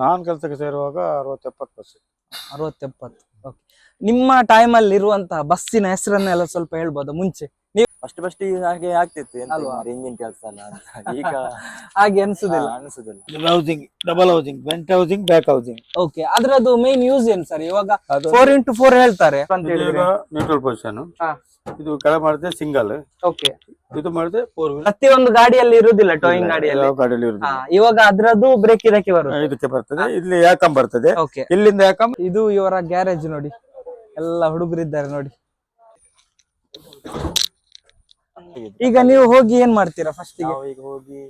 ನಾನು ಕೆಲಸಕ್ಕೆ ಸೇರುವಾಗ 60-70 bus. 60-70. Okay. ನಿಮ್ಮ ಟೈಮಲ್ಲಿ ಇರುವಂತಹ ಬಸ್ಸಿನ ಹೆಸರನ್ನೆಲ್ಲ ಸ್ವಲ್ಪ ಹೇಳ್ಬೋದಾ ಮುಂಚೆ? ನೀವು ಫಸ್ಟ್ ಹಾಗೆ ಆಗ್ತಿತ್ತು ಅಲ್ವಾ? ಇಂಜಿನ್ ಕೆಲಸ ಅಲ್ಲ ಅಂತ. ಈಗ ಹಾಗೆ ಅನ್ಸುದಿಲ್ಲ. Housing, double housing, vent housing, back housing. Okay. ಅದ್ರದ್ದು ಮೇನ್ ಯೂಸ್ ಏನ್ ಸರ್? ಇವಾಗ 4x4 ಹೇಳ್ತಾರೆ ಅಂತ ಹೇಳಿದ್ರೆ ನ್ಯೂಟ್ರಲ್ ಪೊಸಿಷನ್. ಹಾ. ಇದು ಕೆಳ ಮಾಡಿದ್ರೆ ಸಿಂಗಲ್, ಓಕೆ. ಇದು ಮಾಡಿದ್ರೆ 4 ವೀಲ್. ಪ್ರತಿಯೊಂದು ಗಾಡಿಯಲ್ಲಿ ಇರುವುದಿಲ್ಲ, ಟೋಯಿಂಗ್ ಗಾಡಿಯಲ್ಲಿ. ಯಾವ ಗಾಡಿಯಲ್ಲಿ ಇರುದಿಲ್ಲ. ಇವಾಗ ಅದ್ರದ್ದು ಬ್ರೇಕ್ ಇದಕ್ಕೆ ಬರುತ್ತೆ. ಇದಕ್ಕೆ ಬರ್ತದೆ, ಇಲ್ಲಿ ಯಾಕಂ ಬರ್ತದೆ. ಓಕೆ. ಇಲ್ಲಿಂದ ಯಾಕಂ. ಇದು ಇವರ ಗ್ಯಾರೇಜ್ ನೋಡಿ, ಎಲ್ಲ ಹುಡುಗರಿದ್ದಾರೆ ನೋಡಿ. ಈಗ ನೀವು ಹೋಗಿ ಏನ್ ಮಾಡ್ತೀರಾ ಫಸ್ಟ್ ಗೆ? ನಾವು ಈಗ ಹೋಗಿ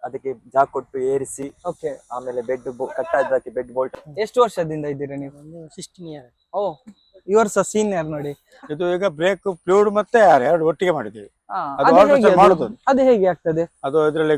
ಅದಕ್ಕೆ ಜಾಕ್ ಕೊಟ್ಟು ಏರಿಸಿ, ಓಕೆ, ಆಮೇಲೆ ಬೆಡ್ ಕಟ್ಟಾದಕ್ಕೆ ಬೆಡ್ ಬೋಲ್ಟ್. ಎಷ್ಟು ವರ್ಷದಿಂದ ಇದ್ದೀರಾ ನೀವು? 16 ಇಯರ್. ಓ, ಇವರು ಸಹ ಸೀನಿಯರ್ ನೋಡಿ. ಇದು ಈಗ ಬ್ರೇಕ್ ಫ್ಲೂಯಿಡ್ ಮತ್ತೆ ಎರಡು ಒಟ್ಟಿಗೆ ಮಾಡಿದ್ದೀವಿ. ಅದು ಹೇಗೆ ಆಗ್ತದೆ? ಅದು ಇದರಲ್ಲಿ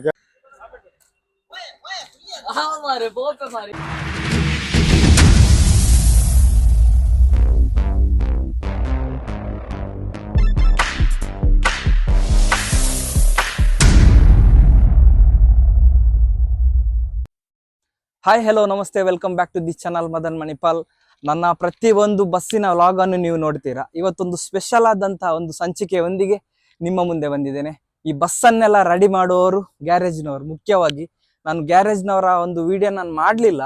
ಹಾಯ್, ಹೆಲೋ, ನಮಸ್ತೆ, welcome back to the channel Madan Manipal. ನನ್ನ ಪ್ರತಿಯೊಂದು ಬಸ್ಸಿನ ವ್ಲಾಗ್ ಅನ್ನು ನೀವು ನೋಡ್ತೀರಾ. ಇವತ್ತೊಂದು ಸ್ಪೆಷಲ್ ಆದಂತಹ ಒಂದು ಸಂಚಿಕೆಯೊಂದಿಗೆ ನಿಮ್ಮ ಮುಂದೆ ಬಂದಿದ್ದೇನೆ. ಈ ಬಸ್ಸನ್ನೆಲ್ಲ ರೆಡಿ ಮಾಡುವವರು ಗ್ಯಾರೇಜ್ನವರು. ಮುಖ್ಯವಾಗಿ ನಾನು ಗ್ಯಾರೇಜ್ನವರ ಒಂದು ವಿಡಿಯೋ ನಾನು ಮಾಡಲಿಲ್ಲ.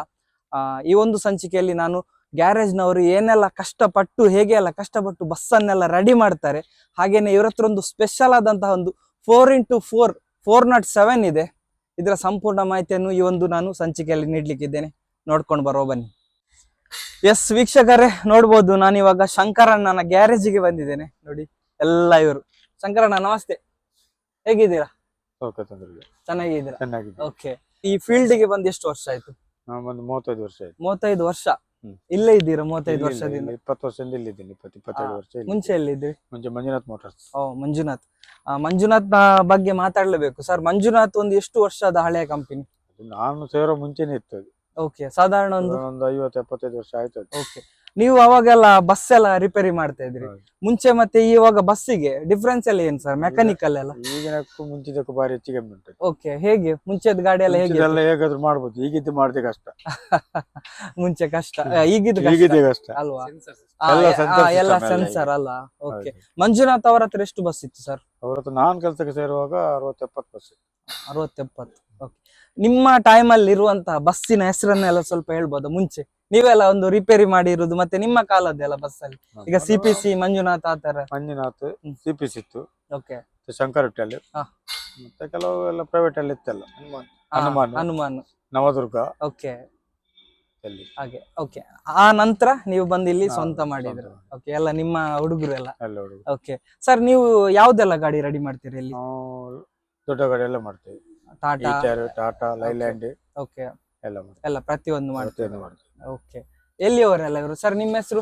ಈ ಒಂದು ಸಂಚಿಕೆಯಲ್ಲಿ ನಾನು ಗ್ಯಾರೇಜ್ನವರು ಏನೆಲ್ಲ ಕಷ್ಟಪಟ್ಟು, ಹೇಗೆ ಎಲ್ಲ ಕಷ್ಟಪಟ್ಟು ಬಸ್ಸನ್ನೆಲ್ಲ ರೆಡಿ ಮಾಡ್ತಾರೆ, ಹಾಗೇನೆ ಇವ್ರ ಹತ್ರ ಒಂದು ಸ್ಪೆಷಲ್ ಆದಂತಹ ಒಂದು 4x4 407 ಇದೆ. ಇದರ ಸಂಪೂರ್ಣ ಮಾಹಿತಿಯನ್ನು ಈ ಒಂದು ನಾನು ಸಂಚಿಕೆಯಲ್ಲಿ ನೀಡ್ಲಿಕ್ಕಿದ್ದೇನೆ. ನೋಡ್ಕೊಂಡು ಬರೋ ಬನ್ನಿ. ಎಸ್ ವೀಕ್ಷಕರೇ, ನೋಡ್ಬೋದು ನಾನು ಇವಾಗ ಶಂಕರಣ್ಣನ ಗ್ಯಾರೇಜಿಗೆ ಬಂದಿದ್ದೇನೆ. ನೋಡಿ ಎಲ್ಲ ಇವರು. ಶಂಕರಣ್ಣ ನಮಸ್ತೆ, ಹೇಗಿದ್ದೀರಾ? ಚೆನ್ನಾಗಿದ್ದೀರಾ? ಓಕೆ. ಈ ಫೀಲ್ಡ್ ಗೆ ಬಂದು ಎಷ್ಟು ವರ್ಷ ಆಯ್ತು? 35 ವರ್ಷ ಆಯ್ತು. 35 ವರ್ಷ ಇಲ್ಲೇ ಇದ್ದೀರಾ? 35 ವರ್ಷದಿಂದ? 20 ವರ್ಷದಿಂದ ಇಲ್ಲಿದ್ದೀನಿ. 22 ವರ್ಷ. ಮುಂಚೆ ಎಲ್ಲಿದ್ರಿ? ಮುಂಚೆ ಮಂಜುನಾಥ್ ಮೋಟಾರ್ಸ್. ಓ, ಮಂಜುನಾಥ್. ಮಂಜುನಾಥ್ ಬಗ್ಗೆ ಮಾತಾಡ್ಲೇಬೇಕು ಸರ್. ಮಂಜುನಾಥ್ ಒಂದು ಎಷ್ಟು ವರ್ಷದ ಹಳೆಯ ಕಂಪನಿ? ನಾನು ಸೇರೋ ಮುಂಚೆನೆ ಇತ್ತು. ಓಕೆ. ಸಾಧಾರಣ ಒಂದು 50-75 ವರ್ಷ ಆಯ್ತು. ಓಕೆ. ನೀವು ಅವಾಗೆಲ್ಲ ಬಸ್ ಎಲ್ಲ ರಿಪೇರಿ ಮಾಡ್ತಾ ಇದ್ರಿ ಮುಂಚೆ, ಮತ್ತೆ ಇವಾಗ ಬಸ್ಸಿಗೆ ಡಿಫ್ರೆನ್ಸ್ ಎಲ್ಲ ಏನ್ ಸರ್? ಮೆಕ್ಯಾನಿಕಲ್ ಎಲ್ಲ ಈಗಿನಕ್ಕೂ ಮುಂಚಿದಕ್ಕೂ ಬಾರಿ ಹೆಚ್ಚಿಗೆ ಉಂಟು. ಓಕೆ. ಹೇಗೆ ಮುಂಚೆದ ಗಾಡಿ ಎಲ್ಲ ಹೇಗೆ? ಹೇಗಾದ್ರೂ ಮಾಡ್ಬೋದು, ಈಗಿದ್ದು ಮಾಡಿದೆ ಕಷ್ಟ. ಮುಂಚೆ ಕಷ್ಟ, ಈಗಿದ್ದು ಕಷ್ಟ ಅಲ್ವಾ? ಎಲ್ಲ ಎಲ್ಲ ಸೆನ್ಸರ್ ಅಲ್ಲ. ಓಕೆ. ಮಂಜುನಾಥ್ ಅವರ ಹತ್ರ ಎಷ್ಟು ಬಸ್ ಇತ್ತು ಸರ್? ಅವ್ರ ಹತ್ರ ನಾನು ಕೆಲಸಕ್ಕೆ ಸೇರುವಾಗ 60-70 ಬಸ್. 60-70. ಓಕೆ. ನಿಮ್ಮ ಟೈಮ್ ಅಲ್ಲಿ ಇರುವಂತಹ ಬಸ್ಸಿನ ಹೆಸರನ್ನೆಲ್ಲ ಸ್ವಲ್ಪ ಹೇಳ್ಬೋದಾ ಮುಂಚೆ? ನೀವೆಲ್ಲ ಒಂದು ರಿಪೇರಿ ಮಾಡಿರುದು, ಮತ್ತೆ ನಿಮ್ಮ ಕಾಲದ್ದೆಲ್ಲ ಬಸ್ ಅಲ್ಲಿ ಈಗ CPC, ಮಂಜುನಾಥ್, ಆತರ. ಮಂಜುನಾಥ್, CPC ಇತ್ತು. ಓಕೆ. ಶಂಕರ್ ಹೋಟೆಲ್, ಮತ್ತೆ ಕೆಲವು ಎಲ್ಲ ಪ್ರೈವೇಟ್ ಅಲ್ಲಿ ಇತ್ತಲ್ಲ. ಹನುಮಾನ್, ನವದುರ್ಗ. ಓಕೆ. ಹಾಗೆ. ಓಕೆ. ಆ ನಂತರ ನೀವು ಬಂದು ಇಲ್ಲಿ ಸ್ವಂತ ಮಾಡಿದ್ರು. ಓಕೆ. ಎಲ್ಲ ನಿಮ್ಮ ಹುಡುಗರು ಎಲ್ಲ. ಓಕೆ ಸರ್, ನೀವು ಯಾವ್ದೆಲ್ಲ ಗಾಡಿ ರೆಡಿ ಮಾಡ್ತೀರಿ ಇಲ್ಲಿ? ದೊಡ್ಡ ಗಾಡಿ ಎಲ್ಲ ಮಾಡ್ತೇವೆ. ಟಾಟಾ, ಲೈಲ್ಯಾಂಡ್. ಓಕೆ. ಎಲ್ಲ ಪ್ರತಿಯೊಂದು ಮಾಡ್ತೇವೆ. ಓಕೆ. ಎಲ್ಲಿಯವರೆಲ್ಲ ಇವರು ಸರ್? ನಿಮ್ಮ ಹೆಸರು?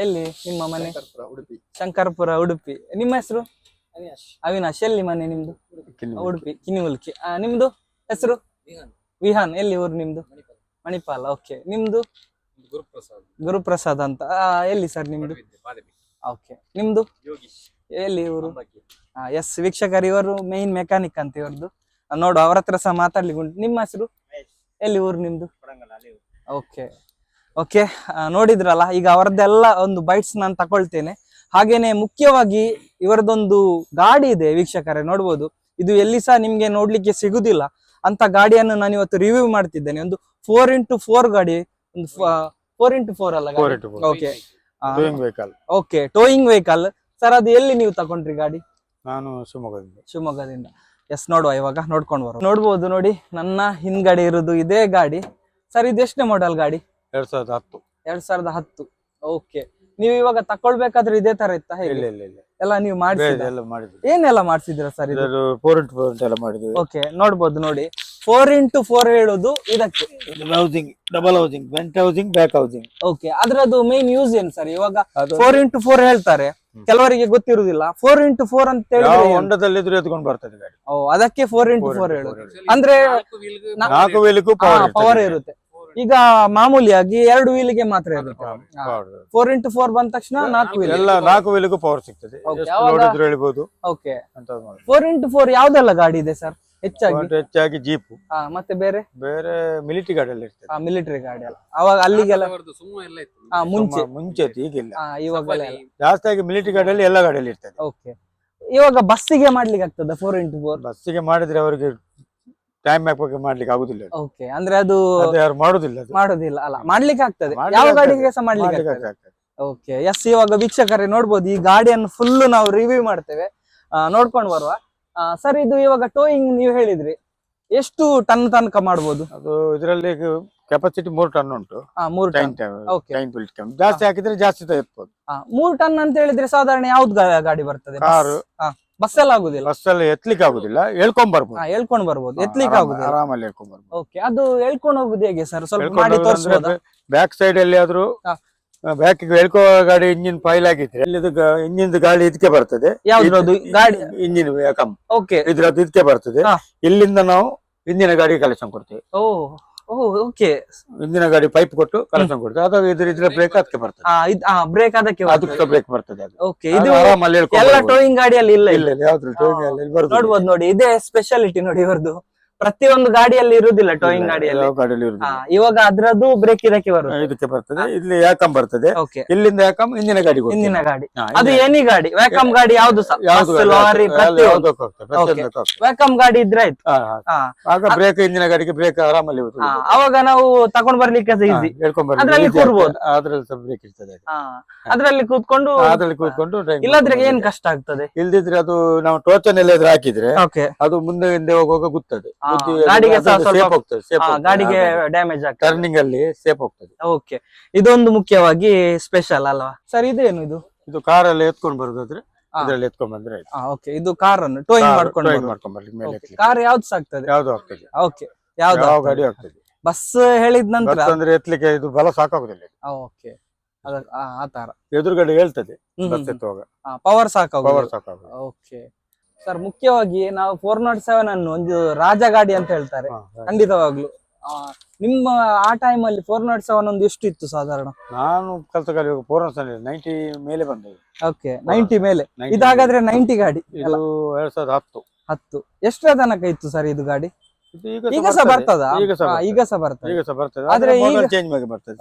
ಎಲ್ಲಿ ನಿಮ್ಮ ಮನೆ? ಶಂಕರಪುರ, ಉಡುಪಿ. ನಿಮ್ಮ ಹೆಸರು? ಅವಿನಾಶ್. ಎಲ್ಲಿ ಮನೆ ನಿಮ್ದು? ಉಡುಪಿ, ಕಿನಿಮುಲ್ಕಿ. ನಿಮ್ದು ಹೆಸರು? ವಿಹಾನ್. ಎಲ್ಲಿ ಊರು ನಿಮ್ದು? ಮಣಿಪಾಲ. ಓಕೆ. ನಿಮ್ದು? ಗುರುಪ್ರಸಾದ್ ಅಂತ. ಎಲ್ಲಿ ಸರ್ ನಿಮ್ದು? ಓಕೆ. ನಿಮ್ದು? ಎಲ್ಲಿ ಊರು? ಎಸ್ ವೀಕ್ಷಕರು, ಇವರು ಮೇನ್ ಮೆಕ್ಯಾನಿಕ್ ಅಂತ ಇವ್ರದ್ದು. ನೋಡು, ಅವ್ರ ಹತ್ರ ಸಹ ಮಾತಾಡ್ಲಿಕ್ಕೆ ಉಂಟು. ನಿಮ್ಮ ಹೆಸರು? ಎಲ್ಲಿ ಊರು ನಿಮ್ದು? ಓಕೆ. ಓಕೆ. ನೋಡಿದ್ರಲ್ಲ, ಈಗ ಅವರದ್ದೆಲ್ಲ ಒಂದು ಬೈಟ್ಸ್ ನಾನು ತಕೊಳ್ತೇನೆ. ಹಾಗೇನೆ ಮುಖ್ಯವಾಗಿ ಇವರದೊಂದು ಗಾಡಿ ಇದೆ ವೀಕ್ಷಕರೇ, ನೋಡ್ಬೋದು. ಇದು ಎಲ್ಲಿ ಸಹ ನಿಮ್ಗೆ ನೋಡ್ಲಿಕ್ಕೆ ಸಿಗುದಿಲ್ಲ ಅಂತ ಗಾಡಿಯನ್ನು ನಾನು ಇವತ್ತು ರಿವ್ಯೂ ಮಾಡ್ತಿದ್ದೇನೆ. ಒಂದು 4x4 ಗಾಡಿ, ಒಂದು 4x4 ಅಲ್ಲ ಗಾಡಿ. Okay. Okay, towing vehicle. Sir, ಅದು ಎಲ್ಲಿ ನೀವು ತಕೊಂಡ್ರಿ ಗಾಡಿ? ನಾನು ಶಿವಮೊಗ್ಗದಿಂದ. ಎಸ್, ನೋಡುವ ಇವಾಗ ನೋಡ್ಕೊಂಡು ಬರುವ. ನೋಡ್ಬೋದು ನೋಡಿ, ನನ್ನ ಹಿಂದ್ಗಡೆ ಇರುದು ಇದೇ ಗಾಡಿ. ಸರ್, ಇದು ಎಷ್ಟನೇ ಮಾಡೆಲ್ ಗಾಡಿ? 2010. ಓಕೆ. ನೀವು ಇವಾಗ ತಕೊಳ್ಬೇಕಾದ್ರೆ ಇದೇ ತರ ಇತ್ತ ಹೇಗೆ? ಎಲ್ಲ ನೀವು ಮಾಡಿಸಿದ್ರಾ? ಏನೆಲ್ಲ ಮಾಡಿಸಿದ್ರ ಸರ್? ಇದು 4x4 ಎಲ್ಲ ಮಾಡಿದ್ವಿ. ಓಕೆ. ನೋಡ್ಬೋದು ನೋಡಿ, 4x4 ಹೇಳುದು ಇದಕ್ಕೆ housing, double housing, vent housing, back housing. Okay. ಅದ್ರದ್ದು ಮೇನ್ ಯೂಸ್ ಏನ್ ಸರ್? ಇವಾಗ 4x4 ಹೇಳ್ತಾರೆ, ಕೆಲವರಿಗೆ ಗೊತ್ತಿರುವುದಿಲ್ಲ. 4x4 ಅಂತ ಹೇಳಿದ್ರೆ ಹೊಂಡದಲ್ಲಿ ಎತ್ಕೊಂಡು ಬರ್ತದೆ ಗಾಡಿ. ಓ, ಅದಕ್ಕೆ 4x4 ಹೇಳುದು. ಅಂದ್ರೆ 4 ವೀಲಿಗೂ ಪವರ್ ಇರುತ್ತೆ. ಈಗ ಮಾಮೂಲಿಯಾಗಿ 2 ವೀಲಿಗೆ ಮಾತ್ರ ಇರುತ್ತೆ. 4x4 ಬಂದ ತಕ್ಷಣ 4 ವೀಲ್. ಎಲ್ಲ 4 ವೀಲಿಗೂ ಪವರ್ ಸಿಗ್ತದೆ. ಓಕೆ. 4x4 ಯಾವ್ದೆಲ್ಲ ಗಾಡಿ ಇದೆ ಸರ್? ಹೆಚ್ಚಾಗಿ ಹೆಚ್ಚಾಗಿ ಜೀಪು, ಮತ್ತೆ ಬೇರೆ ಬೇರೆ ಮಿಲಿಟರಿ ಗಾಡಿಯಲ್ಲಿ ಇರ್ತದೆ. ಮಿಲಿಟರಿ ಗಾಡಿ ಅಲ್ಲ ಅವಾಗ ಅಲ್ಲಿಗೆಲ್ಲ ಮುಂಚೆ ಮುಂಚೆ ಇತ್ತು, ಈಗಿಲ್ಲ. ಇವಾಗೆಲ್ಲ ಜಾಸ್ತಿ ಆಗಿ ಮಿಲಿಟರಿ ಗಾಡಿಯಲ್ಲಿ ಎಲ್ಲ ಗಾಡಿಯಲ್ಲಿ ಇರ್ತದೆ. ಓಕೆ. ಇವಾಗ ಬಸ್ಸಿಗೆ ಮಾಡ್ಲಿಕ್ಕೆ ಆಗ್ತದ 4x4? ಬಸ್ಸಿಗೆ ಮಾಡಿದ್ರೆ ಅವರಿಗೆ ಟೈಮ್ ಮ್ಯಾಪ್ ಮಾಡ್ಲಿಕ್ಕೆ ಆಗುದಿಲ್ಲ. ಓಕೆ, ಅಂದ್ರೆ ಅದು ಯಾರು ಮಾಡುದಿಲ್ಲ, ಮಾಡುದಿಲ್ಲ ಅಲ್ಲ, ಮಾಡ್ಲಿಕ್ಕೆ ಆಗ್ತದೆ, ಮಾಡ್ಲಿಕ್ಕೆ ಯಾವ ಆಗ್ತದೆ. ಗಾಡಿಗೆ ಸಹ ಮಾಡ್ಲಿಕ್ಕೆ ಆಗ್ತದೆ. ಆಗ್ತದೆ. ಓಕೆ ಎಸ್, ಇವಾಗ ವೀಕ್ಷಕರೇ ನೋಡ್ಬೋದು, ಈ ಗಾಡಿಯನ್ನು ಫುಲ್ ನಾವು ರಿವ್ಯೂ ಮಾಡ್ತೇವೆ, ನೋಡ್ಕೊಂಡು ಬರುವ. ಸರ್, ಇದು ಇವಾಗ ಟೋಯಿಂಗ್ ನೀವು ಹೇಳಿದ್ರಿ, ಎಷ್ಟು ಟನ್ ತನಕ ಮಾಡ್ಬೋದು? ಅದು ಇದರಲ್ಲಿ ಕೆಪಾಸಿಟಿ 3 ಟನ್ ಉಂಟು. 3 ಟನ್. ಓಕೆ. ಜಾಸ್ತಿ ಹಾಕಿದ್ರೆ ಜಾಸ್ತಿ ಇರ್ಬೋದು. 3 ಟನ್ ಅಂತ ಹೇಳಿದ್ರೆ ಸಾಧಾರಣ ಯಾವ್ದು ಗಾಡಿ ಬರ್ತದೆ? ಕಾರು, ಬಸ್ ಎಲ್ಲ ಆಗುದಿಲ್ಲ? ಬಸ್ ಅಲ್ಲಿ ಎತ್ಲಿಕ್ಕೆ ಆಗುದಿಲ್ಲ, ಹೇಳ್ಕೊಂಡ್ ಬರ್ಬೋದು. ಹೇಳ್ಕೊಂಡ್ ಬರ್ಬೋದು, ಎತ್ಲಿಕ್ಕೆ ಆಗುದಿಲ್ಲ, ಆರಾಮಲ್ಲಿ ಹೇಳ್ಕೊಂಡ್ ಬರ್ಬೋದು. ಓಕೆ, ಅದು ಹೇಳ್ಕೊಂಡು ಹೋಗುದು ಹೇಗೆ ಸರ್? ಸ್ವಲ್ಪ ಮಾಡಿ ತೋರಿಸಬಹುದಾ? ಬ್ಯಾಕ್ ಸೈಡ್ ಅಲ್ಲಿ ಆದ್ರೂ ಬ್ಯಾಕ್ ಹೇಳ್ಕೋ ಗಾಡಿ ಇಂಜಿನ್ ಫೈಲ್ ಆಗಿದ್ರೆ ಇಂಜಿನ್ ಗಾಡಿ ಇದಕ್ಕೆ ಬರ್ತದೆ. ಯಾವ್ದು ಗಾಡಿ? Engine come. ಓಕೆ, ಇದ್ರದ್ದು ಇದಕ್ಕೆ ಬರ್ತದೆ. ಇಲ್ಲಿಂದ ನಾವು ಇಂದಿನ ಗಾಡಿ ಕಲೆಕ್ಷನ್ ಕೊಡ್ತೇವೆ. ಓಕೆ, ಇಂದಿನ ಗಾಡಿ ಪೈಪ್ ಕೊಟ್ಟು ಕಲೆಕ್ಷನ್ ಕೊಡ್ತೇವೆ. ಅದು ಇದ್ರ ಬ್ರೇಕ್ ಅದಕ್ಕೆ ಬರ್ತದೆ. ಬ್ರೇಕ್ ಅದಕ್ಕೆ ಬ್ರೇಕ್ ಬರ್ತದೆ. ಓಕೆ, ಇದು ಎಲ್ಲ ಟೋಯಿಂಗ್ ಗಾಡಿಯಲ್ಲಿ ಇಲ್ಲ? ಇಲ್ಲ, ಯಾವ್ದು ಟೋಯಿಂಗ್ ಗಾಡಿಯಲ್ಲಿ ಬರ್ತದೆ. ನೋಡ್ಬೋದು ನೋಡಿ, ಇದೇ ಸ್ಪೆಷಾಲಿಟಿ ನೋಡಿ ಇವ್ರದ್ದು. ಪ್ರತಿಯೊಂದು ಗಾಡಿಯಲ್ಲಿ ಇರುವುದಿಲ್ಲ ಟೋಯಿಂಗ್ ಗಾಡಿಯಲ್ಲಿ. ಇವಾಗ ಅದ್ರದ್ದು ಬ್ರೇಕ್ ಇದಕ್ಕೆ ಬರ್ತದೆ. ಇಲ್ಲಿ ಯಾಕಮ್ ಬರ್ತದೆ. ಓಕೆ, ಇಲ್ಲಿಂದ ಯಾಕಮ್ ಹಿಂದಿನ ಗಾಡಿ, ಹಿಂದಿನ ಗಾಡಿ. ಅದು ಎನಿ ಗಾಡಿ, ವ್ಯಾಕಮ್ ಗಾಡಿ ಯಾವ್ದು ಸಹ, ಲಾರಿ, ವ್ಯಾಕಮ್ ಗಾಡಿ ಇದ್ರೆ ಆಯ್ತು. ಆಗ ಬ್ರೇಕ್, ಹಿಂದಿನ ಗಾಡಿಗೆ ಬ್ರೇಕ್ ಆರಾಮಲ್ಲಿ ಅವಾಗ ನಾವು ತಗೊಂಡ್ ಬರ್ಲಿಕ್ಕೆ ಈಸಿ, ಅದ್ರಲ್ಲಿ ಕೂರ್ಬೋದು. ಅದ್ರಲ್ಲಿ ಬ್ರೇಕ್ ಇರ್ತದೆ, ಅದ್ರಲ್ಲಿ ಕೂತ್ಕೊಂಡು. ಇಲ್ಲದ್ರೆ ಏನ್ ಕಷ್ಟ ಆಗ್ತದೆ? ಇಲ್ದಿದ್ರೆ ಅದು ನಾವು ಟೋಚನ್ ಎಲ್ಲ ಹಾಕಿದ್ರೆ ಅದು ಮುಂದೆ ಹಿಂದೆ ಹೋಗುವಾಗ ಗೊತ್ತದೆ, ಗಾಡಿಗೆ ಗಾಡಿಗೆ ಡ್ಯಾಮೇಜ್ ಆಗ್ತದೆ, ಟರ್ನಿಂಗ್ ಅಲ್ಲಿ ಸೇಫ್ ಹೋಗ್ತದೆ. ಓಕೆ, ಇದೊಂದು ಮುಖ್ಯವಾಗಿ ಸ್ಪೆಷಲ್ ಅಲ್ವಾ ಸರ್? ಇದೇನು ಇದು ಕಾರಲ್ಲಿ ಎತ್ಕೊಂಡ್ ಬರೋದಾದ್ರೆ ಇದ್ರಲ್ಲಿ ಎತ್ಕೊಂಡ್ ಬಂದ್ರೆ ಆಯ್ತು. ಓಕೆ, ಇದು ಕಾರ್ ಅನ್ನು ಟೋಯಿಂಗ್ ಮಾಡ್ಕೊಂಡು ಬರ್ಲಿಕ್ಕೆ ಮೇಲೆ ಕಾರ್ ಯಾವ್ದು ಸಾಕ್ತದೆ? ಯಾವ್ದು ಆಗ್ತದೆ. ಓಕೆ, ಯಾವ್ದು ಗಾಡಿ ಆಗ್ತದೆ. ಬಸ್ ಹೇಳಿದ ನಂತರ ಅಂದ್ರೆ ಎತ್ತಲಿಕ್ಕೆ ಇದು ಬಲ ಸಾಕಾಗುದಿಲ್ಲ. ಓಕೆ, ಆತರ ಎದುರುಗಡೆ ಹೇಳ್ತದೆ ಬಸ್ ಎತ್ತುವಾಗ, ಪವರ್ ಸಾಕಾಗುದು. ಪವರ್ ಸಾಕಾಗುದು. ಓಕೆ ಸರ್, ಮುಖ್ಯವಾಗಿ ನಾವು 407 ಅನ್ನು ಒಂದು ರಾಜ ಗಾಡಿ ಅಂತ ಹೇಳ್ತಾರೆ, ಖಂಡಿತವಾಗ್ಲು. ನಿಮ್ಮ ಆ ಟೈಮ್ ಅಲ್ಲಿ 407 ಒಂದು ಎಷ್ಟು ಇತ್ತು ಸಾಧಾರಣ? ನಾನು ಕಲ್ತ ಗಾಡಿ 490 ಮೇಲೆ ಬಂದದ್ದು. ಓಕೆ, 90 ಮೇಲೆ. ಇದಾಗಾದ್ರೆ 90 ಗಾಡಿ, ಇದು 2010. ಎಷ್ಟರ ತನಕ ಇತ್ತು ಸರ್ ಇದು ಗಾಡಿ? ಈಗ ಸಹ ಬರ್ತದ? ಈಗ ಸಹ ಬರ್ತದೆ, ಆದ್ರೆ ಈಗ ಚೇಂಜ್ ಮಾಡಿ ಬರ್ತದೆ.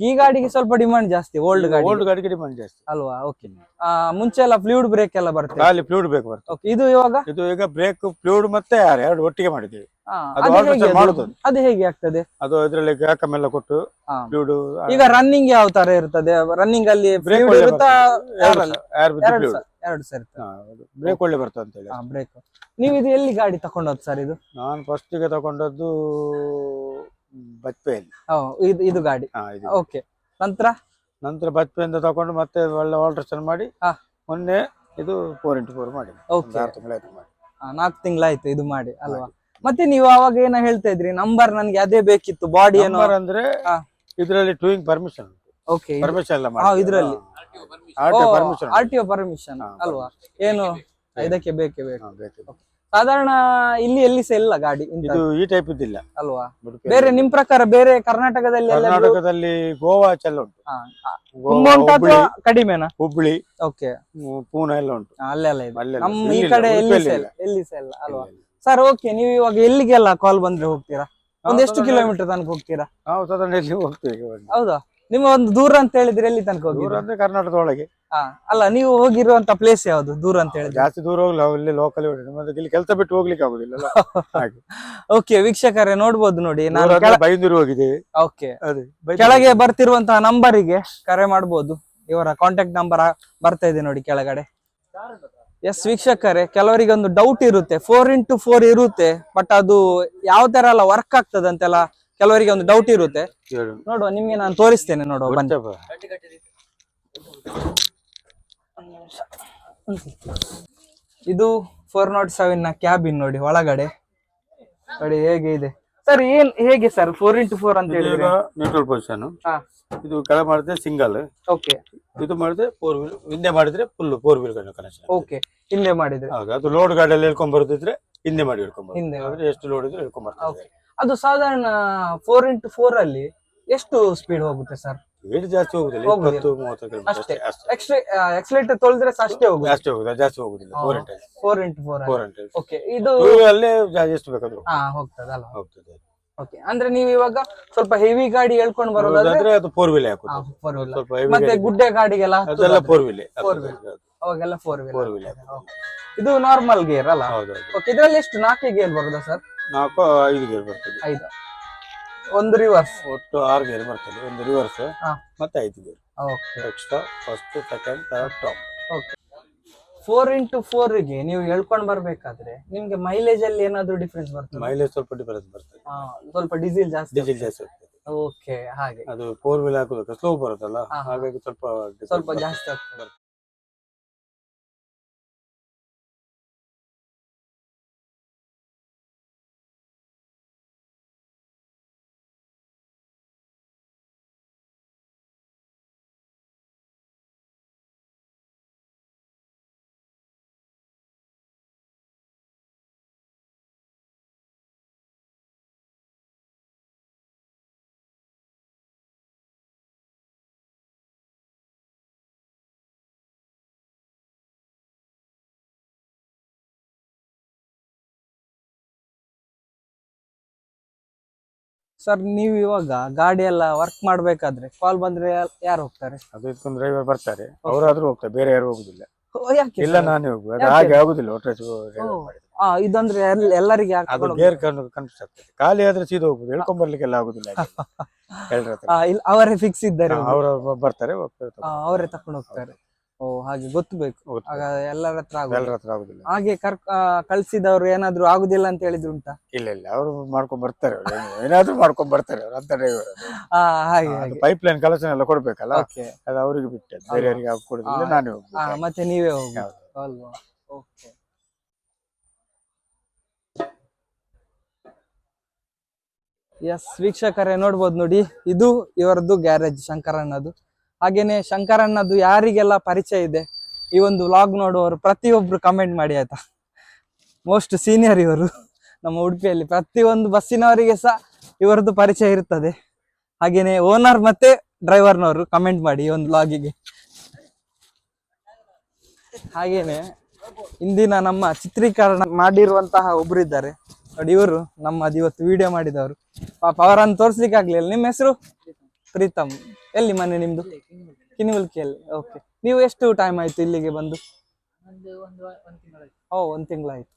ಈ ಗಾಡಿಗೆ ಸ್ವಲ್ಪ ಡಿಮಾಂಡ್ ಜಾಸ್ತಿ, ಓಲ್ಡ್ ಗಾಡಿಗೆ ಡಿಮಾಂಡ್ ಜಾಸ್ತಿ ಅಲ್ವಾ? ಓಕೆ, ಮುಂಚೆ ಎಲ್ಲ ಫ್ಲೂಯಿಡ್ ಬ್ರೇಕ್ ಎಲ್ಲ ಬರ್ತದೆ, ಖಾಲಿ ಫ್ಲೂಯಿಡ್ ಬ್ರೇಕ್ ಬರ್ತದೆ. ಓಕೆ, ಇದು ಈಗ ಬ್ರೇಕ್ ಫ್ಲೂಯಿಡ್ ಮತ್ತೆ ಎರಡು ಒಟ್ಟಿಗೆ ಮಾಡಿದ್ದೀವಿ. ಅದು ಹೇಗೆ ಆಗ್ತದೆ? ಅದು ಇದರಲ್ಲಿ ಯಾಕಮ್ ಎಲ್ಲ ಕೊಟ್ಟು ಫ್ಲೂಯಿಡ್. ಈಗ ರನ್ನಿಂಗ್ ಯಾವ ತರ ಇರ್ತದೆ? ರನ್ನಿಂಗ್ ಅಲ್ಲಿ ಬ್ರೇಕ್ ಇರುತ್ತಾ? ಎರಡು ಸರಿ ಬ್ರೇಕ್ ಒಳ್ಳೆ ಬರ್ತದೆ ಅಂತ ಹೇಳಿ. ಬ್ರೇಕ್. ನೀವು ಇದು ಎಲ್ಲಿ ಗಾಡಿ ತಕೊಂಡದ್ದು ಸರ್? ಇದು ನಾನು ಫಸ್ಟ್ ಗೆ ತಕೊಂಡದ್ದು ಬಜ್ಪೆಯಲ್ಲಿ. ಇದು ಗಾಡಿ. ಓಕೆ, ನಂತರ ಬಜ್ಪೆಯಿಂದ ತಕೊಂಡು ಮತ್ತೆ ಒಳ್ಳೆ ಆಲ್ಟ್ರೇಷನ್ ಮಾಡಿ ಮೊನ್ನೆ ಇದು 4x4 ಮಾಡಿ. 4 ತಿಂಗಳಾಯ್ತು ಇದು ಮಾಡಿ ಅಲ್ವಾ? ಮತ್ತೆ ನೀವು ಅವಾಗ ಏನೋ ಹೇಳ್ತಾ ಇದ್ರಿ, ನಂಬರ್ ನನ್ಗೆ ಅದೇ ಬೇಕಿತ್ತು, ಬಾಡಿ ಏನೋ ಅಂದ್ರೆ ಇದರಲ್ಲಿ ಟೂಯಿಂಗ್ ಪರ್ಮಿಷನ್. ಓಕೆ, ಪರ್ಮಿಷನ್ ಎಲ್ಲ ಇದರಲ್ಲಿ RTO ಪರ್ಮಿಷನ್ ಅಲ್ವಾ? ಏನು ಇದಕ್ಕೆ ಬೇಕೇ ಬೇಕು. ಸಾಧಾರಣ ಇಲ್ಲಿ ಎಲ್ಲಿ ಸಹ ಇಲ್ಲ ಗಾಡಿ ಇದು ಈ ಟೈಪ್ ಇದ್ದಿಲ್ಲ ಅಲ್ವಾ? ಬೇರೆ ನಿಮ್ ಪ್ರಕಾರ ಬೇರೆ ಕರ್ನಾಟಕದಲ್ಲಿ ಗೋವಾ ಚೆಲ್ಲ ಉಂಟು, ಕಡಿಮೆನಾ? ಹುಬ್ಳಿ, ಓಕೆ, ಪೂನಾ ಎಲ್ಲ ಉಂಟು, ಅಲ್ಲೆಲ್ಲ ಇದೆ. ನಮ್ಮ ಈ ಕಡೆ ಎಲ್ಲಿ ಸಹ ಇಲ್ಲ ಅಲ್ವಾ ಸರ್? ಓಕೆ, ನೀವು ಇವಾಗ ಎಲ್ಲಿಗೆಲ್ಲ ಕಾಲ್ ಬಂದ್ರೆ ಹೋಗ್ತೀರಾ? ಎಷ್ಟು ಕಿಲೋಮೀಟರ್ ತನಕ ಹೋಗ್ತೀರಾ? ನಾವು ಸಾಧಾರಣ ಹೋಗ್ತೀವಿ. ಹೌದಾ? ನಿಮ್ಮ ಒಂದು ದೂರ ಅಂತ ಹೇಳಿದ್ರೆ ಎಲ್ಲಿ ತನಕ ಹೋಗಿದ್ರೆ? ಅಂದ್ರೆ ಕರ್ನಾಟಕದ ಒಳಗೆ. ಅಲ್ಲ, ನೀವು ಹೋಗಿರುವಂತ ಪ್ಲೇಸ್ ಯಾವ್ದು ದೂರ ಅಂತ ಹೇಳಿದ್ರೆ? ಜಾಸ್ತಿ ದೂರ ಹೋಗ್ಲಿ, ಇಲ್ಲಿ ಲೋಕಲ್ ಇಲ್ಲಿ ಕೆಲಸ ಬಿಟ್ಟು ಹೋಗ್ಲಿಕ್ಕೆ ಆಗುದಿಲ್ಲ. ಓಕೆ, ವೀಕ್ಷಕರೇ ನೋಡ್ಬೋದು ನೋಡಿ, ಬೈಂದೂರು ಹೋಗಿದ್ದೇವೆ. ಓಕೆ, ಕೆಳಗೆ ಬರ್ತಿರುವಂತಹ ನಂಬರಿಗೆ ಕರೆ ಮಾಡಬಹುದು. ಇವರ ಕಾಂಟ್ಯಾಕ್ಟ್ ನಂಬರ್ ಬರ್ತಾ ಇದೆ ನೋಡಿ ಕೆಳಗಡೆ. ಎಸ್ ವೀಕ್ಷಕರೇ, ಕೆಲವರಿಗೆ ಒಂದು ಡೌಟ್ ಇರುತ್ತೆ, 4x4 ಇರುತ್ತೆ, ಬಟ್ ಅದು ಯಾವ ತರ ಎಲ್ಲ ವರ್ಕ್ ಆಗ್ತದೆ ಅಂತೆಲ್ಲ ಕೆಲವರಿಗೆ ಒಂದು ಡೌಟ್ ಇರುತ್ತೆ. ನೋಡುವ, ನಿಮ್ಗೆ ನಾನು ತೋರಿಸ್ತೇನೆ, ನೋಡುವ ಬನ್ನಿ. ಇದು 407 ನ ಕ್ಯಾಬಿನ್ ನೋಡಿ, ಒಳಗಡೆ ನೋಡಿ ಹೇಗೆ ಇದೆ ಸರ್. ಹೇಗೆ ಸರ್ 4x4 ಅಂತ ಹೇಳಿದ್ರೆ? Neutral position. ಇದು ಕೆಳ ಮಾಡಿದ್ರೆ ಸಿಂಗಲ್. ಓಕೆ, ಇದು ಮಾಡಿದ್ರೆ 4 ವೀಲ್, ಹಿಂದೆ ಮಾಡಿದ್ರೆ ಫುಲ್ 4 ವೀಲ್ ಕನೆಕ್ಷನ್. ಓಕೆ, ಹಿಂದೆ ಮಾಡಿದ್ರೆ ಅದು ಲೋಡ್ ಗಾಡಿಯಲ್ಲಿ ಹೇಳ್ಕೊಂಡ್ ಬರುತ್ತಿದ್ರೆ ಹಿಂದೆ ಮಾಡಿ ಹೇಳ್ಕೊಂಡ್ ಎಷ್ಟು ಲೋಡ್ ಇದ್ರೆ ಹೇಳ್ಕೊಂಡ್ ಬರ್ತದೆ. ಅದು ಸಾಧಾರಣ 4x4 ಅಲ್ಲಿ ಎಷ್ಟು ಸ್ಪೀಡ್ ಹೋಗುತ್ತೆ ಸರ್? ಸ್ಪೀಡ್ ಜಾಸ್ತಿ ಹೋಗುದಿಲ್ಲ, ಹೋಗುದಿಲ್ಲ. 20-30 ಕಿಲೋಮೀಟರ್ ಅಷ್ಟೇ. ಅಷ್ಟೇ ಎಕ್ಸಲೇಟರ್ ತೊಳೆದ್ರೆ ಅಷ್ಟೇ ಹೋಗುದು. ಜಾಸ್ತಿ ಹೋಗುದು, ಜಾಸ್ತಿ ಹೋಗುದಿಲ್ಲ. 4x4 400 okay. ಇದು ಅಲ್ಲೇ ಎಷ್ಟು ಬೇಕಾದ್ರೂ ಹೋಗ್ತದಲ್ಲ. ಹೋಗ್ತದೆ. ಓಕೆ, ಅಂದ್ರೆ ನೀವು ಇವಾಗ ಸ್ವಲ್ಪ ಹೆವಿ ಗಾಡಿ ಹೇಳ್ಕೊಂಡು ಬರೋದಾದ್ರೆ ಹೋಗೋದಾದ್ರೆ ಅದು 4 ವೀಲ್ ಹಾಕುದು. 4 ವೀಲ್. ಸ್ವಲ್ಪ heavy ಮತ್ತೆ ಗಾಡಿ ಗುಡ್ಡೆ ಗಾಡಿಗೆಲ್ಲ ಅದೆಲ್ಲ 4 ವೀಲ್. ಅವಾಗೆಲ್ಲ 4 ವೀಲ್. 4 ವೀಲ್. ಇದು ನಾರ್ಮಲ್ ಗೇರ್ ಅಲ್ಲ? ಹೌದು. ಓಕೆ, ಇದರಲ್ಲಿ ಎಷ್ಟು 4 ಗೇರ್ ಬರುದಾ ಸರ್? 4-5 ಗೇರ್ ಬರ್ತದೆ. 5, ಒಂದು ರಿವರ್ಸ್, ಒಟ್ಟು 6 ಗೇರ್ ಬರ್ತದೆ. ಒಂದು ರಿವರ್ಸ್ ಮತ್ತೆ 5 gear. Okay. Extra first, second, third, top. Okay. 4x4 ಗೆ ನೀವು ಹೇಳ್ಕೊಂಡು ಬರ್ಬೇಕಾದ್ರೆ ನಿಮ್ಗೆ ಮೈಲೇಜ್ ಅಲ್ಲಿ ಏನಾದ್ರು ಡಿಫರೆನ್ಸ್ ಬರ್ತದೆ? ಮೈಲೇಜ್ ಸ್ವಲ್ಪ ಡಿಫರೆನ್ಸ್ ಬರ್ತದೆ. ಸ್ವಲ್ಪ ಡೀಸೆಲ್ ಜಾಸ್ತಿ. ಡೀಸೆಲ್ ಜಾಸ್ತಿ ಹೋಗ್ತದೆ. ಓಕೆ, ಹಾಗೆ ಅದು 4 ವೀಲ್ ಹಾಕುದಕ್ಕೆ ಸ್ಲೋ ಬರುತ್ತಲ್ಲ, ಹಾಗಾಗಿ ಸ್ವಲ್ಪ ಜಾಸ್ತಿ ಆಗ್ತದೆ. ಸರ್, ನೀವು ಇವಾಗ ಗಾಡಿ ಎಲ್ಲ ವರ್ಕ್ ಮಾಡ್ಬೇಕಾದ್ರೆ ಕಾಲ್ ಬಂದ್ರೆ ಯಾರು ಹೋಗ್ತಾರೆ? ಅದು ಇಟ್ಕೊಂಡು ಡ್ರೈವರ್ ಬರ್ತಾರೆ, ಅವರಾದ್ರೂ ಹೋಗ್ತಾರೆ, ಬೇರೆ ಯಾರು ಹೋಗುದಿಲ್ಲ. ಯಾಕೆ ಇಲ್ಲ, ನಾನೇ ಹೋಗುದು. ಹಾಗೆ ಆಗುದಿಲ್ಲ ಒಟ್ರೆ ಡ್ರೈವರ್ ಮಾಡಿದ್ರೆ. ಇದಂದ್ರೆ ಎಲ್ಲರಿಗೆ ಅದು ಗೇರ್ ಕನ್ಫ್ಯೂಸ್ ಆಗ್ತದೆ. ಖಾಲಿ ಆದ್ರೆ ಸೀದಾ ಹೋಗುದು, ಹೇಳ್ಕೊಂಡ್ ಬರ್ಲಿಕ್ಕೆಲ್ಲ ಆಗುದಿಲ್ಲ. ಎಲ್ಲರ ಹತ್ರ ಅವರೇ ಫಿಕ್ಸ್ ಇದ್ದಾರೆ, ಅವರು ಬರ್ತಾರೆ, ಹೋಗ್ತಾರೆ. ಅವರೇ ತಕೊಂಡು ಹೋಗ್ತಾರೆ. ಓ, ಹಾಗೆ ಗೊತ್ತಬೇಕು. ಆಗ ಎಲ್ಲರ ಹತ್ರ ಆಗುದಿಲ್ಲ. ಹಾಗೆ ಕಳ್ಸಿದವ್ರು ಏನಾದ್ರು ಆಗುದಿಲ್ಲ ಅಂತ ಹೇಳಿದ್ರು ಉಂಟಾ? ಇಲ್ಲ, ಅವರು ಮಾಡ್ಕೊಂಡ್ ಬರ್ತಾರೆ. ಏನಾದ್ರು ಮಾಡ್ಕೊಂಡ್ ಬರ್ತಾರೆ ಅವ್ರು, ಅಂತ ಡ್ರೈವರ್. ಹಾಗೆ ಪೈಪ್ ಲೈನ್ ಕಲೆಕ್ಷನ್ ಎಲ್ಲ ಕೊಡ್ಬೇಕಲ್ಲ, ಅದು ಅವರಿಗೆ ಬಿಟ್ಟೆ, ಬೇರೆಯವರಿಗೆ ಕೊಡುದಿಲ್ಲ. ನಾನೇ ಹೋಗ್ಬೇಕು. ಮತ್ತೆ ನೀವೇ ಹೋಗುದು ಅಲ್ವಾ? ಓಕೆ. ಎಸ್ ವೀಕ್ಷಕರೇ, ನೋಡ್ಬೋದು ನೋಡಿ, ಇದು ಇವರದ್ದು ಗ್ಯಾರೇಜ್ ಶಂಕರಣ್ಣದು. ಹಾಗೇನೆ ಶಂಕರಣ್ಣದು ಯಾರಿಗೆಲ್ಲ ಪರಿಚಯ ಇದೆ ಈ ಒಂದು ವ್ಲಾಗ್ ನೋಡುವವರು ಪ್ರತಿಯೊಬ್ರು ಕಮೆಂಟ್ ಮಾಡಿ ಆಯ್ತಾ. ಮೋಸ್ಟ್ ಸೀನಿಯರ್ ಇವರು ನಮ್ಮ ಉಡುಪಿಯಲ್ಲಿ. ಪ್ರತಿಯೊಂದು ಬಸ್ಸಿನವರಿಗೆ ಸಹ ಇವರದ್ದು ಪರಿಚಯ ಇರ್ತದೆ. ಹಾಗೇನೆ ಓನರ್ ಮತ್ತೆ ಡ್ರೈವರ್ನವರು ಕಮೆಂಟ್ ಮಾಡಿ ಈ ಒಂದು ವ್ಲಾಗಿಗೆ. ಹಾಗೇನೆ ಇಂದಿನ ನಮ್ಮ ಚಿತ್ರೀಕರಣ ಮಾಡಿರುವಂತಹ ಒಬ್ರು ಇದ್ದಾರೆ ನೋಡಿ, ಇವರು ನಮ್ಮದು ಇವತ್ತು ವಿಡಿಯೋ ಮಾಡಿದವರು. ಪಾಪ ಅವರನ್ನು ತೋರ್ಸ್ಲಿಕ್ಕೆ ಆಗ್ಲಿಲ್ಲ. ನಿಮ್ಮ ಹೆಸರು? ಪ್ರೀತಮ್. ಎಲ್ಲಿ ಮನೆ ನಿಮ್ದು? ಕಿನಿವಲ್ಕಿಯಲ್ಲಿ. ಓಕೆ. ನೀವು ಎಷ್ಟು ಟೈಮ್ ಆಯ್ತು ಇಲ್ಲಿಗೆ ಬಂದು? 1 ತಿಂಗಳಾಯ್ತು.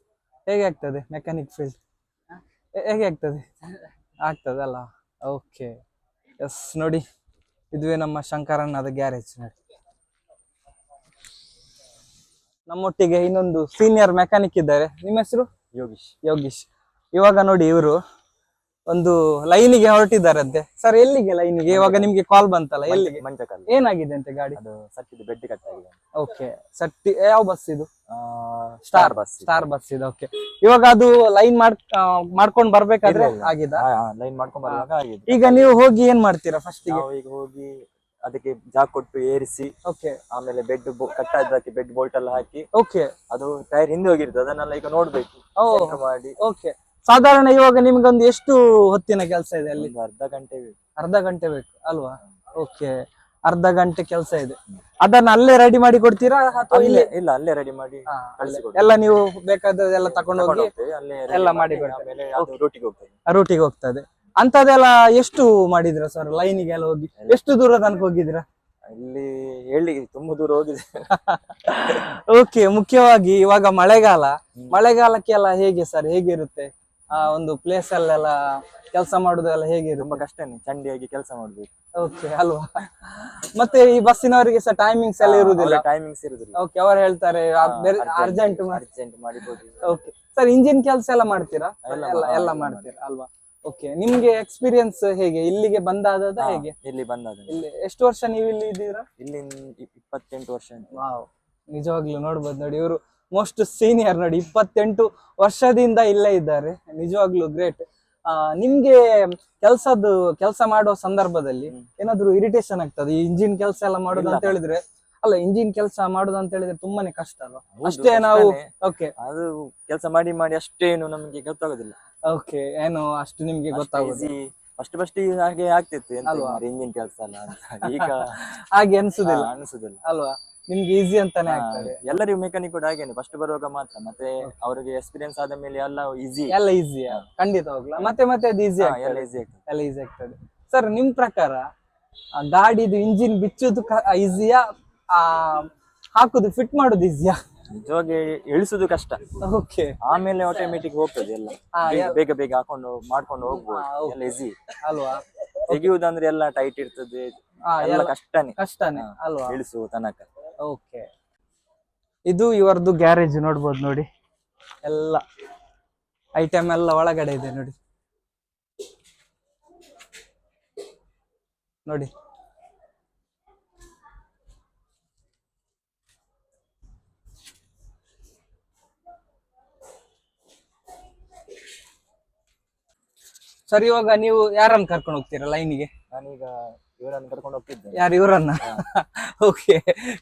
ಹೇಗೆ ಆಗ್ತದೆ ಮೆಕ್ಯಾನಿಕ್ ಫೀಲ್ಡ್? ಹೇಗೆ ಆಗ್ತದೆ? ಆಗ್ತದಲ್ಲ. ಓಕೆ. ಎಸ್, ನೋಡಿ, ಇದುವೇ ನಮ್ಮ ಶಂಕರಣ್ಣದ ಗ್ಯಾರೇಜ್. ನೋಡಿ, ನಮ್ಮೊಟ್ಟಿಗೆ ಇನ್ನೊಂದು ಸೀನಿಯರ್ ಮೆಕ್ಯಾನಿಕ್ ಇದ್ದಾರೆ. ನಿಮ್ಮ ಹೆಸರು? ಯೋಗೀಶ್. ಇವಾಗ ನೋಡಿ, ಇವರು ಒಂದು ಲೈನಿಗೆ ಹೊರಟಿದ್ದಾರಂತೆ. ಸರ್, ಎಲ್ಲಿಗೆ ಲೈನಿಗೆ? ಇವಾಗ ನಿಮ್ಗೆ ಕಾಲ್ ಬಂತಲ್ಲ, ಎಲ್ಲಿಗೆ? ಏನಾಗಿದೆ ಅಂತೆ ಗಾಡಿ? ಬೆಡ್ ಕಟ್ ಆಗಿದೆ. ಓಕೆ. ಸಟ್ಟಿ ಯಾವ ಬಸ್ ಇದು? ಸ್ಟಾರ್ ಬಸ್ ಇದು. ಓಕೆ. ಇವಾಗ ಅದು ಲೈನ್ ಮಾಡ್ಕೊಂಡ್ ಬರ್ಬೇಕಾದ್ರೆ ಆಗಿದೆ. ಲೈನ್ ಮಾಡ್ಕೊಂಡ್ ಬರುವಾಗ ಆಗಿದೆ. ಈಗ ನೀವು ಹೋಗಿ ಏನ್ ಮಾಡ್ತೀರಾ ಫಸ್ಟ್ ಗೆ? ಈಗ ಹೋಗಿ ಅದಕ್ಕೆ ಜಾಕ್ ಕೊಟ್ಟು ಏರಿಸಿ, ಓಕೆ, ಆಮೇಲೆ ಬೆಡ್ ಕಟ್ ಆದಕ್ಕೆ ಬೆಡ್ ಬೋಲ್ಟ್ ಎಲ್ಲ ಹಾಕಿ, ಓಕೆ, ಅದು ಟೈರ್ ಹಿಂದೆ ಹೋಗಿರ್ತದೆ, ಅದನ್ನೆಲ್ಲ ಈಗ ನೋಡ್ಬೇಕು ಮಾಡಿ. ಓಕೆ. ಸಾಧಾರಣ ಇವಾಗ ನಿಮ್ಗೊಂದು ಎಷ್ಟು ಹೊತ್ತಿನ ಕೆಲಸ ಇದೆ ಅಲ್ಲಿ? ಅರ್ಧ ಗಂಟೆ ಬೇಕು ಅಲ್ವಾ? ಓಕೆ, ಅರ್ಧ ಗಂಟೆ ಕೆಲಸ ಇದೆ. ಅದನ್ನ ಅಲ್ಲೇ ರೆಡಿ ಮಾಡಿ ಕೊಡ್ತೀರಾ ಅಥವಾ ಇಲ್ಲೇ? ಇಲ್ಲ, ಅಲ್ಲೇ ರೆಡಿ ಮಾಡಿ ಎಲ್ಲ ನೀವು ಬೇಕಾದದೆಲ್ಲ ತಕೊಂಡು ಹೋಗಿ ಎಲ್ಲ ಮಾಡಿ ರೂಟಿಗೆ ಹೋಗ್ತದೆ. ಅಂತದೆಲ್ಲ ಎಷ್ಟು ಮಾಡಿದ್ರ ಸರ್ ಲೈನಿಗೆ ಎಲ್ಲ ಹೋಗಿ? ಎಷ್ಟು ದೂರ ತನಕ ಹೋಗಿದ್ದೀರಾ? ಇಲ್ಲಿ ಹೇಳಿ ತುಂಬಾ ದೂರ ಹೋಗಿದೆ. ಓಕೆ. ಮುಖ್ಯವಾಗಿ ಇವಾಗ ಮಳೆಗಾಲಕ್ಕೆಲ್ಲ ಹೇಗೆ ಸರ್, ಹೇಗಿರುತ್ತೆ ಆ ಒಂದು ಪ್ಲೇಸ್ ಅಲ್ಲೆಲ್ಲ ಕೆಲಸ ಮಾಡುದೆಲ್ಲ? ಹೇಗೆ ತುಂಬಾ ಕಷ್ಟನೇ, ಚಂಡಿಯಾಗಿ ಕೆಲಸ ಮಾಡ್ಬೇಕು. ಓಕೆ, ಅಲ್ವಾ? ಮತ್ತೆ ಈ ಬಸ್ಸಿನವರಿಗೆ ಸಹ ಟೈಮಿಂಗ್ಸ್ ಎಲ್ಲ ಇರುವುದಿಲ್ಲ? ಓಕೆ, ಅವರು ಹೇಳ್ತಾರೆ ಅರ್ಜೆಂಟ್ ಮಾಡಿಬೋದು. ಓಕೆ ಸರ್, ಇಂಜಿನ್ ಕೆಲಸ ಎಲ್ಲ ಮಾಡ್ತೀರಾ? ಎಲ್ಲ ಮಾಡ್ತೀರಾ ಅಲ್ವಾ? ಓಕೆ. ನಿಮ್ಗೆ ಎಕ್ಸ್ಪೀರಿಯನ್ಸ್ ಹೇಗೆ ಇಲ್ಲಿಗೆ ಬಂದಾದ? ಹೇಗೆ ಇಲ್ಲಿ ಬಂದಾದ? ಇಲ್ಲಿ ಎಷ್ಟು ವರ್ಷ ನೀವು ಇಲ್ಲಿ ಇದ್ದೀರಾ? ಇಲ್ಲಿ 28 ವರ್ಷ. ವಾವ್, ನಿಜವಾಗ್ಲೂ ನೋಡ್ಬೋದು ನೋಡಿ, ಇವರು ಮೋಸ್ಟ್ ಸೀನಿಯರ್ ನೋಡಿ, 28 ವರ್ಷದಿಂದ ಇಲ್ಲೇ ಇದ್ದಾರೆ. ನಿಜವಾಗ್ಲೂ ಗ್ರೇಟ್. ನಿಮ್ಗೆ ಕೆಲಸ ಮಾಡುವ ಸಂದರ್ಭದಲ್ಲಿ ಏನಾದ್ರು ಇರಿಟೇಷನ್ ಆಗ್ತದೆ ಈ ಇಂಜಿನ್ ಕೆಲಸ ಎಲ್ಲ ಮಾಡೋದು ಅಂತ ಹೇಳಿದ್ರೆ? ಅಲ್ಲ, ಇಂಜಿನ್ ಕೆಲಸ ಮಾಡೋದು ಅಂತ ಹೇಳಿದ್ರೆ ತುಂಬಾನೇ ಕಷ್ಟ ಅಲ್ವಾ? ಅಷ್ಟೇ ನಾವು ಓಕೆ, ಅದು ಕೆಲಸ ಮಾಡಿ ಅಷ್ಟೇನು ನಮ್ಗೆ ಗೊತ್ತಾಗೋದಿಲ್ಲ. ಓಕೆ, ಏನು ಅಷ್ಟು ನಿಮ್ಗೆ ಗೊತ್ತಾಗೋದು ಫಸ್ಟ್ ಹಾಗೆ ಆಗ್ತಿತ್ತು ಎಂತ ಅಲ್ವಾ? ಇಂಜಿನ್ ಕೆಲಸ ಅಲ್ಲ ಅಂತ. ಈಗ ಹಾಗೆ ಅನ್ಸುದಿಲ್ಲ ಅನಿಸುದಿಲ್ಲ. ಅಲ್ವಾ? ನಿಮ್ಗೆ ಈಸಿ ಅಂತಾನೆ ಆಗ್ತದೆ. ಎಲ್ಲರಿಗೂ ಮೆಕ್ಯಾನಿಕ್ ಕೂಡ ಹಾಗೇನೆ, ಫಸ್ಟ್ ಬರುವಾಗ ಮಾತ್ರ, ಮತ್ತೆ ಅವರಿಗೆ ಎಕ್ಸ್ಪೀರಿಯನ್ಸ್ ಆದ ಮೇಲೆ ಎಲ್ಲ ಈಸಿ. ಎಲ್ಲ ಈಸಿ ಖಂಡಿತ ಹೋಗ್ಲಾ, ಮತ್ತೆ ಮತ್ತೆ ಅದು ಈಸಿ ಎಲ್ಲ ಆಗ್ತದೆ. ಈಸಿ ಆಗ್ತದೆ. ಎಲ್ಲ ಈಸಿ ಆಗ್ತದೆ. ಸರ್ ನಿಮ್ ಪ್ರಕಾರ ಆ ಗಾಡಿದು ಇಂಜಿನ್ ಬಿಚ್ಚುದು ಈಸಿಯಾ, ಹಾಕುದು ಫಿಟ್ ಮಾಡುದು ಈಸಿಯಾ? ನಿಜವಾಗಿ ಇಳಿಸುದು ಕಷ್ಟ, ಓಕೆ. ಆಮೇಲೆ ಆಟೋಮೆಟಿಕ್ ಹೋಗ್ತದೆ ಎಲ್ಲ. ಬೇಗ ಬೇಗ ಹಾಕೊಂಡು ಮಾಡ್ಕೊಂಡು ಹೋಗ್ಬೋದು, ಎಲ್ಲ ಈಸಿ ಅಲ್ವಾ? ತೆಗೆಯುವುದಂದ್ರೆ ಎಲ್ಲ ಟೈಟ್ ಇರ್ತದೆ, ಎಲ್ಲ ಕಷ್ಟನೇ ಕಷ್ಟನೇ ಅಲ್ವಾ? ಇಳಿಸುವ ತನಕ. ಓಕೆ. ಇದು ಇವರದ್ದು ಗ್ಯಾರೇಜ್ ನೋಡ್ಬೋದು ನೋಡಿ, ಎಲ್ಲ ಐಟಮ್ ಎಲ್ಲ ಒಳಗಡೆ ಇದೆ ನೋಡಿ. ನೋಡಿ ಸರ್, ಇವಾಗ ನೀವು ಯಾರನ್ನ ಕರ್ಕೊಂಡು ಹೋಗ್ತೀರಾ ಲೈನಿಗೆ? ನಾನೀಗ ಇವರನ್ನು ಕರ್ಕೊಂಡು ಹೋಗ್ತಿದ್ದೇನೆ. ಯಾರು ಇವರನ್ನ? ಓಕೆ.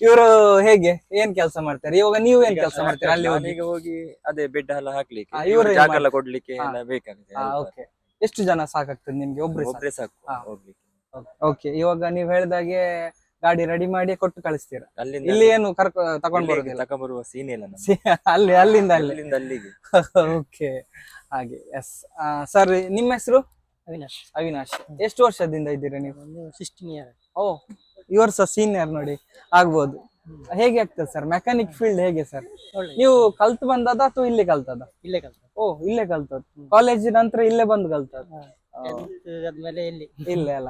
ಇವರು ಹೇಗೆ ಏನ್ ಕೆಲಸ ಮಾಡ್ತಾರೆ? ಇವಾಗ ನೀವು ಏನ್ ಕೆಲಸ ಮಾಡ್ತೀರಾ ಅಲ್ಲಿ ಹೋಗಿ? ಈಗ ಹೋಗಿ ಅದೇ ಬೆಡ್ ಎಲ್ಲ ಹಾಕ್ಲಿಕ್ಕೆ, ಇವ್ರು ಏನ್ ಜಾಗ ಎಲ್ಲ ಕೊಡ್ಲಿಕ್ಕೆ ಎಲ್ಲ ಬೇಕಾಗುತ್ತೆ. ಓಕೆ. ಎಷ್ಟು ಜನ ಸಾಕಾಗ್ತದೆ ನಿಮ್ಗೆ? ಒಬ್ರೇ ಸಾಕು ಹಾ. ಹೋಗ್ಲಿಕ್ಕೆ. ಓಕೆ. ಇವಾಗ ನೀವು ಹೇಳಿದಾಗೆ ಗಾಡಿ ರೆಡಿ ಮಾಡಿ ಕೊಟ್ಟು ಕಳಿಸ್ತೀರಾ? ಅಲ್ಲಿಂದ ಇಲ್ಲಿ ಏನು ತಗೊಂಡ್ ಬರೋದಿಲ್ಲ? ತಕೊಂಡ್ಬರುವ ಸೀನ್ ಇಲ್ಲ ನಮ್ಗೆ. ಅಲ್ಲಿಂದ ಅಲ್ಲಿಂದ ಅಲ್ಲಿಗೆ. ಓಕೆ. ಹಾಗೆ. ಎಸ್ ಸರ್, ನಿಮ್ಮ ಹೆಸರು? ಅವಿನಾಶ್. ಅವಿನಾಶ್. ಎಷ್ಟು ವರ್ಷದಿಂದ ಇದ್ದೀರಾ ನೀವು? 16 years. ಓ, ಇವರು ಸಹ ಸೀನಿಯರ್ ನೋಡಿ ಆಗ್ಬೋದು. ಹೇಗೆ ಆಗ್ತದೆ ಸರ್ ಮೆಕ್ಯಾನಿಕ್ ಫೀಲ್ಡ್? ಹೇಗೆ ಸರ್ ನೀವು ಕಲ್ತು ಬಂದದ ಅಥವಾ ಇಲ್ಲೇ ಕಲ್ತದ? ಇಲ್ಲೇ ಕಲ್ತ. ಓ, ಇಲ್ಲೇ ಕಲ್ತದ್. ಕಾಲೇಜ್ ನಂತರ ಇಲ್ಲೇ ಬಂದು ಕಲ್ತದ್? ಆದ್ಮೇಲೆ ಇಲ್ಲಿ ಇಲ್ಲೇ ಅಲ್ಲ?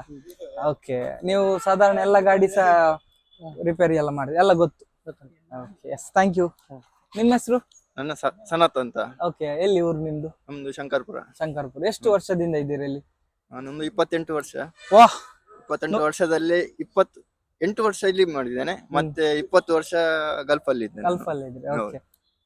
ಓಕೆ. ನೀವು ಸಾಧಾರಣ ಎಲ್ಲ ಗಾಡಿ ಸಹ ರಿಪೇರಿ ಎಲ್ಲ ಮಾಡಿ ಎಲ್ಲ ಗೊತ್ತು? ಓಕೆ. Yes, thank you. ನಿಮ್ಮ ಹೆಸರು? ನನ್ನ ಸನತ್ ಅಂತ. ಓಕೆ. ಎಲ್ಲಿ ಊರು ನಿಮ್ದು? ನಮ್ದು ಶಂಕರ್ಪುರ. ಶಂಕರ್ಪುರ. ಎಷ್ಟು ವರ್ಷದಿಂದ ಇದ್ದೀರಾ ಇಲ್ಲಿ? ನಾನೊಂದು 28 ವರ್ಷ. ವಾಹ್. 28 ವರ್ಷದಲ್ಲಿ 28 ವರ್ಷ ಇಲ್ಲಿ ಮಾಡಿದ್ದೇನೆ, ಮತ್ತೆ 20 ವರ್ಷ ಗಲ್ಫ್ ಅಲ್ಲಿ ಇದ್ದೇನೆ. ಗಲ್ಫ್ ಅಲ್ಲಿ ಇದ್ರಿ? ಓಕೆ.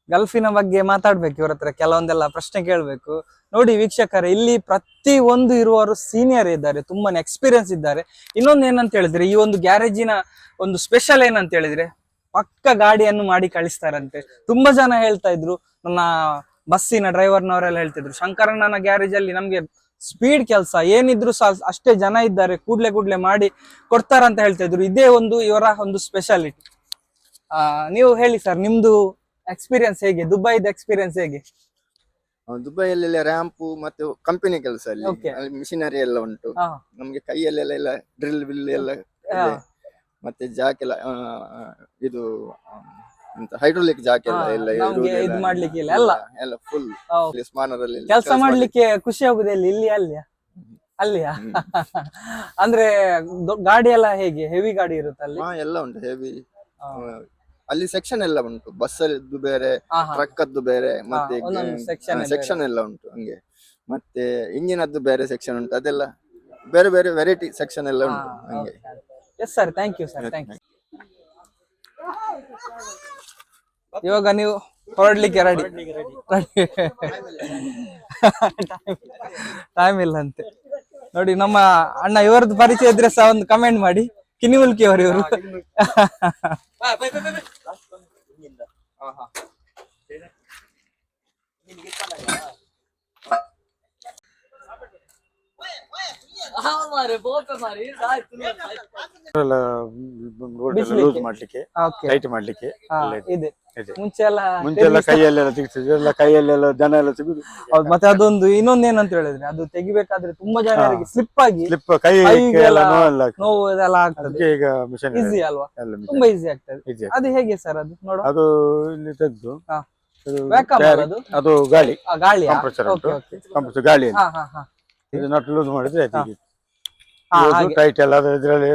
ಗಲ್ಫಿನ ಬಗ್ಗೆ ಮಾತಾಡ್ಬೇಕು, ಇವ್ರ ಹತ್ರ ಕೆಲವೊಂದೆಲ್ಲ ಪ್ರಶ್ನೆ ಕೇಳ್ಬೇಕು. ನೋಡಿ ವೀಕ್ಷಕರೇ, ಇಲ್ಲಿ ಪ್ರತಿ ಒಂದು ಇರುವವರು ಸೀನಿಯರ್ ಇದ್ದಾರೆ, ತುಂಬಾನೇ ಎಕ್ಸ್ಪೀರಿಯನ್ಸ್ ಇದ್ದಾರೆ. ಇನ್ನೊಂದು ಏನಂತ ಹೇಳಿದ್ರೆ, ಈ ಒಂದು ಗ್ಯಾರೇಜಿನ ಒಂದು ಸ್ಪೆಷಲ್ ಏನಂತ ಹೇಳಿದ್ರೆ, ಪಕ್ಕ ಗಾಡಿಯನ್ನು ಮಾಡಿ ಕಳಿಸ್ತಾರಂತೆ. ತುಂಬಾ ಜನ ಹೇಳ್ತಾ ಇದ್ರು, ನನ್ನ ಬಸ್ಸಿನ ಡ್ರೈವರ್ನವರೆಲ್ಲ ಹೇಳ್ತಿದ್ರು, ಶಂಕರಣ್ಣನ ಗ್ಯಾರೇಜ್ ಅಲ್ಲಿ ನಮ್ಗೆ ಸ್ಪೀಡ್ ಕೆಲಸ ಏನಿದ್ರು ಸಹ ಅಷ್ಟೇ ಜನ ಇದ್ದಾರೆ, ಕೂಡ್ಲೆ ಮಾಡಿ ಕೊಡ್ತಾರಂತ ಹೇಳ್ತಾ ಇದ್ರು. ಇದೇ ಒಂದು ಇವರ ಒಂದು ಸ್ಪೆಷಾಲಿಟಿ. ನೀವು ಹೇಳಿ ಸರ್, ನಿಮ್ದು ಎಕ್ಸ್ಪೀರಿಯನ್ಸ್ ಹೇಗೆ? ದುಬೈದ ಎಕ್ಸ್ಪೀರಿಯನ್ಸ್ ಹೇಗೆ? ದುಬೈಯಲ್ಲೆಲ್ಲ ರ್ಯಾಂಪು ಮತ್ತೆ ಕಂಪನಿ ಕೆಲಸ Okay. ಅಲ್ಲಿ ಮಿಷಿನರಿ ಎಲ್ಲ ಉಂಟು. ಹಾ. ನಮ್ಗೆ ಕೈಯಲ್ಲೆಲ್ಲ ಡ್ರಿಲ್ ಬಿಲ್ ಎಲ್ಲ ಇದೆ. ಮತ್ತೆ ಜಾಕ್ ಎಲ್ಲ ಇದು ಹೈಡ್ರೋಲಿಕ್ ಜಾಕ್ ಎಲ್ಲ ಎಲ್ಲ ನಮ್ಗೆ ಇರುವುದೆಲ್ಲ ಇದು ಮಾಡ್ಲಿಕ್ಕೆ ಇಲ್ಲ, ಎಲ್ಲ ಎಲ್ಲ ಫುಲ್ ಹಾ. ಸ್ಪಾನರ್ ಅಲ್ಲಿ ಕೆಲಸ ಮಾಡ್ಲಿಕ್ಕೆ ಖುಷಿ ಆಗುದು ಎಲ್ಲಿ? ಇಲ್ಲಿ ಅಲ್ಲಿಯಾ? ಅಲ್ಲಿಯಾ? ಅಂದ್ರೆ ಗಾಡಿ ಎಲ್ಲ ಹೇಗೆ ಹೆವಿ ಗಾಡಿ ಇರುತ್ತೆ ಅಲ್ಲಿ? ಎಲ್ಲ ಉಂಟು ಹೆವಿ. ಅಲ್ಲಿ ಸೆಕ್ಷನ್ ಎಲ್ಲ ಉಂಟು, ಬಸ್ ಅದ್ದು ಬೇರೆ, ಟ್ರಕ್ ಅದ್ದು ಬೇರೆ, ಮತ್ತೆ ಸೆಕ್ಷನ್ ಎಲ್ಲ ಉಂಟು ಹಂಗೆ. ಮತ್ತೆ ಇಂಜಿನ್ ಅದ್ದು ಬೇರೆ ಸೆಕ್ಷನ್ ಉಂಟು, ಅದೆಲ್ಲ ಬೇರೆ ಬೇರೆ ವೆರೈಟಿ ಸೆಕ್ಷನ್ ಎಲ್ಲ ಉಂಟು ಹಂಗೆ. Yes sir, thank you sir, thank you. ಇವಾಗ ನೀವು ಹೊರಡ್ಲಿಕ್ಕೆ ರೆಡಿ? ಟೈಮ್ ಇಲ್ಲ ಅಂತೆ ನೋಡಿ. ನಮ್ಮ ಅಣ್ಣ ಇವರದ್ದು ಪರಿಚಯ ಇದ್ರೆ ಸಹ ಒಂದು ಕಮೆಂಟ್ ಮಾಡಿ. ಕಿನಿಮುಲ್ಕಿ ಅವರು ಇವರು. ಲೂಸ್ ಮಾಡ್ಲಿಕ್ಕೆ, ಟೈಟ್ ಮಾಡ್ಲಿಕ್ಕೆ ಇದೆ. ಇದೆ. ಮುಂಚೆ ಮುಂಚೆಲ್ಲ ಕೈಯಲ್ಲೆಲ್ಲ ತೆಗಿತಿದ್ರು, ಎಲ್ಲ ಕೈಯಲ್ಲೆಲ್ಲ ಜನ ಎಲ್ಲ ತೆಗೆದು. ಮತ್ತೆ ಅದೊಂದು ಇನ್ನೊಂದು ಏನಂತ ಹೇಳಿದ್ರೆ, ಅದು ತೆಗಿಬೇಕಾದ್ರೆ ತುಂಬಾ ಜನರಿಗೆ ಸ್ಲಿಪ್ ಆಗಿ ಸ್ಲಿಪ್ ಕೈ ಎಲ್ಲ ನೋವೆಲ್ಲ ಆಗ್ತದೆ. ನೋವು ಇದೆಲ್ಲ ಆಗ್ತದೆ. ಅದಕ್ಕೆ ಈಗ ಮಿಷನ್ ಈಸಿ ಅಲ್ವಾ? ಎಲ್ಲ machine ತುಂಬಾ ಈಸಿ ಆಗ್ತದೆ. easy. ಅದು ಹೇಗೆ ಸರ್ ಅದು ನೋಡು? ಅದು ಇಲ್ಲಿ ತೆಗ್ದು ಹಾ. ಅದು Vacuum tire- ಅದು? ಅದು ಗಾಳಿ ಗಾಳಿ ಕಂಪ್ರೆಸರ್ ಉಂಟು, ಕಂಪ್ರೆಸರ್ ಗಾಳಿ ಹಾ ಹಾ ಹಾ ಇದು ನಟ್ ಲೂಸ್ ಮಾಡಿದ್ರೆ ಹಾ, ಹಾಗೆ. ಟೈಟ್ ಎಲ್ಲ ಇದರಲ್ಲಿ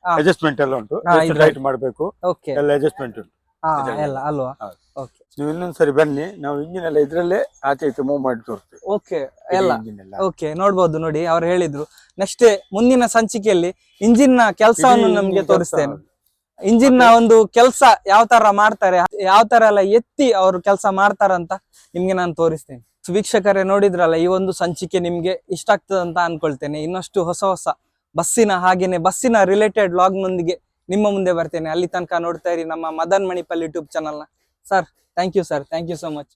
ಹಾ. ಅಡ್ಜಸ್ಟ್ಮೆಂಟ್ ಎಲ್ಲ ಉಂಟು, ಹಾ, ಎಷ್ಟು ಇದ್ರಲ್ಲಿ. ಟೈಟ್ ಮಾಡಬೇಕು ಓಕೆ. ಎಲ್ಲ ಅಡ್ಜಸ್ಟ್ಮೆಂಟ್ ಉಂಟು. ಹಾ, ಇದ್ರಲ್ಲಿ. ಎಲ್ಲ ಅಲ್ವಾ? ಹೌದು. ಓಕೆ. ನೀವು ಇನ್ನೊಂದ್ಸರಿ ಬನ್ನಿ, ನಾವು ಇಂಜಿನ್ ಎಲ್ಲ ಇದ್ರಲ್ಲೇ ಆಚೆ ಈಚೆ ಮೂವ್ ಮಾಡಿ ತೋರಿಸ್ತೇವೆ. ಓಕೆ, ಎಲ್ಲ ಇಂಜಿನ್ ಎಲ್ಲ ಓಕೆ. ನೋಡ್ಬೋದು ನೋಡಿ, ಅವ್ರು ಹೇಳಿದ್ರು ನೆಕ್ಸ್ಟ್ ಮುಂದಿನ ಸಂಚಿಕೆಯಲ್ಲಿ ಇಂಜಿನ್ ನ ಕೆಲಸವನ್ನು ಇಡೀ ನಮ್ಗೆ ಕೆಲ್ಸ. ತೋರಿಸ್ತೇನೆ. ಇಂಜಿನ್ ನ ಒಂದು ಕೆಲಸ ಯಾವ ತರ ಮಾಡ್ತಾರೆ, ಯಾವ ತರ ಎಲ್ಲ ಎತ್ತಿ ಅವರು ಕೆಲಸ ಮಾಡ್ತಾರಂತ ನಿಮ್ಗೆ ನಾನು ತೋರಿಸ್ತೇನೆ. ವೀಕ್ಷಕರೇ, ನೋಡಿದ್ರಲ್ಲ, ಈ ಒಂದು ಸಂಚಿಕೆ ನಿಮ್ಗೆ ಇಷ್ಟ ಆಗ್ತದೆ ಅಂತ ಅನ್ಕೊಳ್ತೇನೆ. ಇನ್ನಷ್ಟು ಹೊಸ ಹೊಸ ಬಸ್ಸಿನ ಹಾಗೇನೆ ಬಸ್ಸಿನ ರಿಲೇಟೆಡ್ ವ್ಲಾಗ್ ನೊಂದಿಗೆ ನಿಮ್ಮ ಮುಂದೆ ಬರ್ತೇನೆ. ಅಲ್ಲಿ ತನಕ ನೋಡ್ತಾ ಇರಿ ನಮ್ಮ ಮದನ್ ಮಣಿಪಾಲ್ ಯೂಟ್ಯೂಬ್ ಚಾನಲ್ನ. Sir, thank you sir, thank you so much.